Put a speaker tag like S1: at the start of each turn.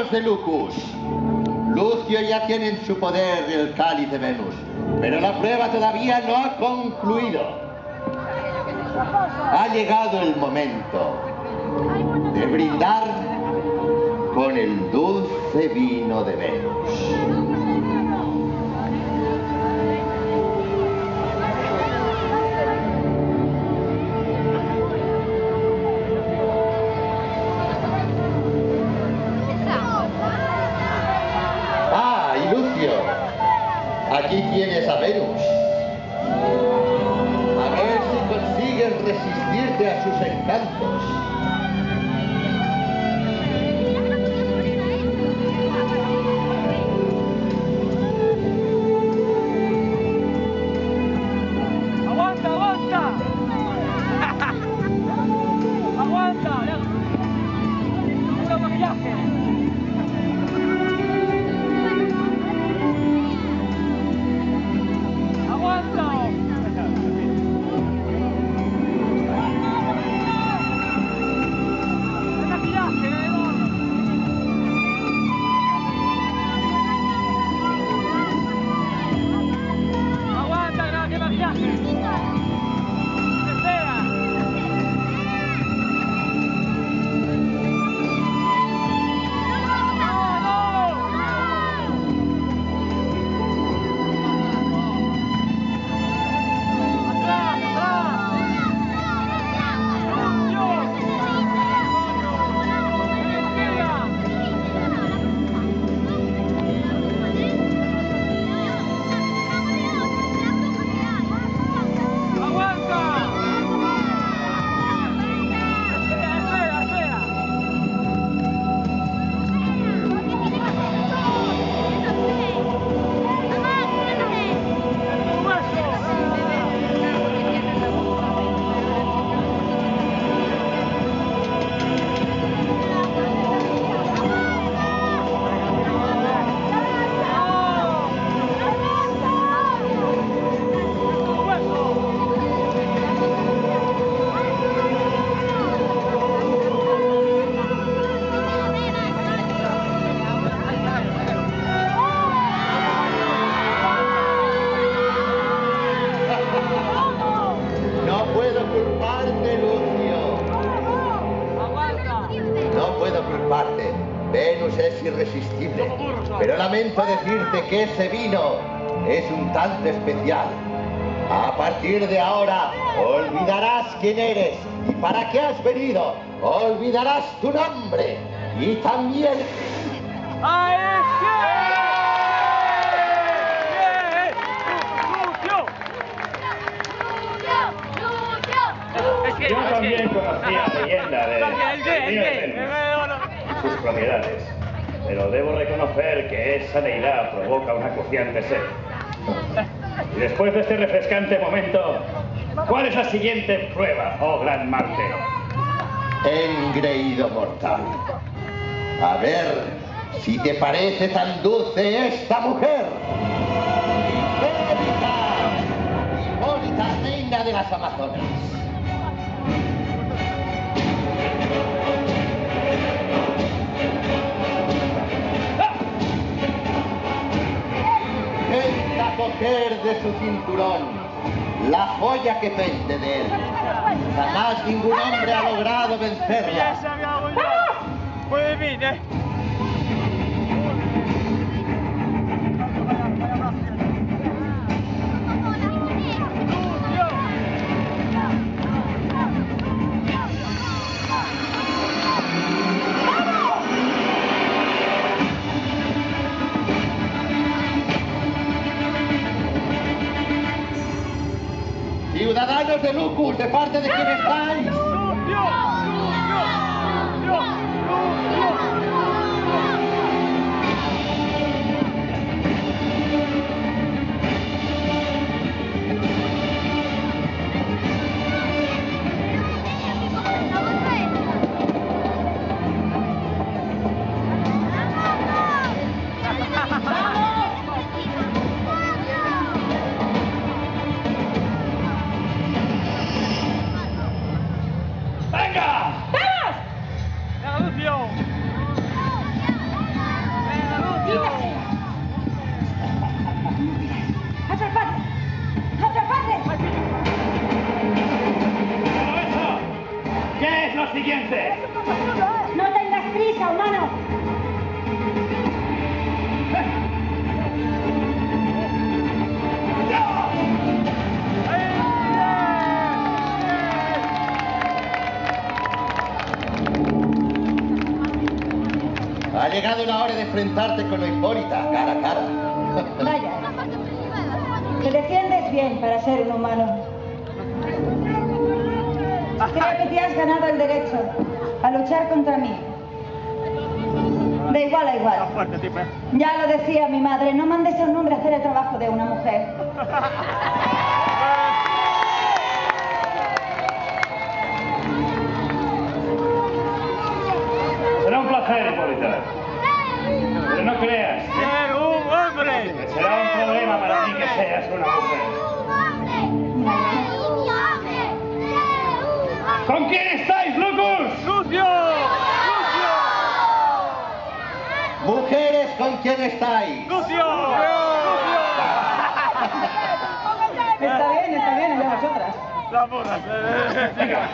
S1: Ciudadanos de Lucus, Lucio ya tiene en su poder el cáliz de Venus, pero la prueba todavía no ha concluido. Ha llegado el momento de brindar con el dulce vino de Venus. Aquí tienes a Venus. A ver si consigues resistirte a sus encantos.
S2: ¡Aguanta, aguanta! ¡Aguanta! ¡Puro maquillaje! Venus es irresistible, pero lamento decirte que ese vino es un tanto especial. A partir de ahora, olvidarás quién eres y para qué has venido. Olvidarás tu nombre y también...
S3: Yo también conocía la leyenda de sus propiedades, pero debo reconocer que esa deidad provoca una acuciante sed. Y después de este refrescante momento, ¿cuál es la siguiente prueba, oh gran Marte?
S1: Engreído mortal. A ver si te parece tan dulce esta mujer. Hipólita, reina de las Amazonas. Intenta coger de su cinturón la joya que pende de él. Jamás ningún hombre ha logrado vencerla.
S2: Puede venir,
S1: Ciudadanos de Lucus, ¿de parte de quién estáis?
S2: Ha llegado la hora de enfrentarte con Hipólita, cara a cara.
S4: Vaya. Te defiendes bien para ser un humano. Creo que te has ganado el derecho a luchar contra mí. De igual a igual. Ya lo decía mi madre, no mandes a un hombre a hacer el trabajo de una mujer.
S3: Será un placer, Hipólita. Pero no creas.
S5: ¡Ser un hombre!
S3: Que será un problema para mí que seas una mujer. ¿Con quién estáis, locos?
S5: ¡Lucio! ¡Lucio!
S2: Mujeres, ¿con quién estáis?
S5: ¡Lucio!
S4: Está bien, allá vosotras.
S5: La porra.
S3: Venga.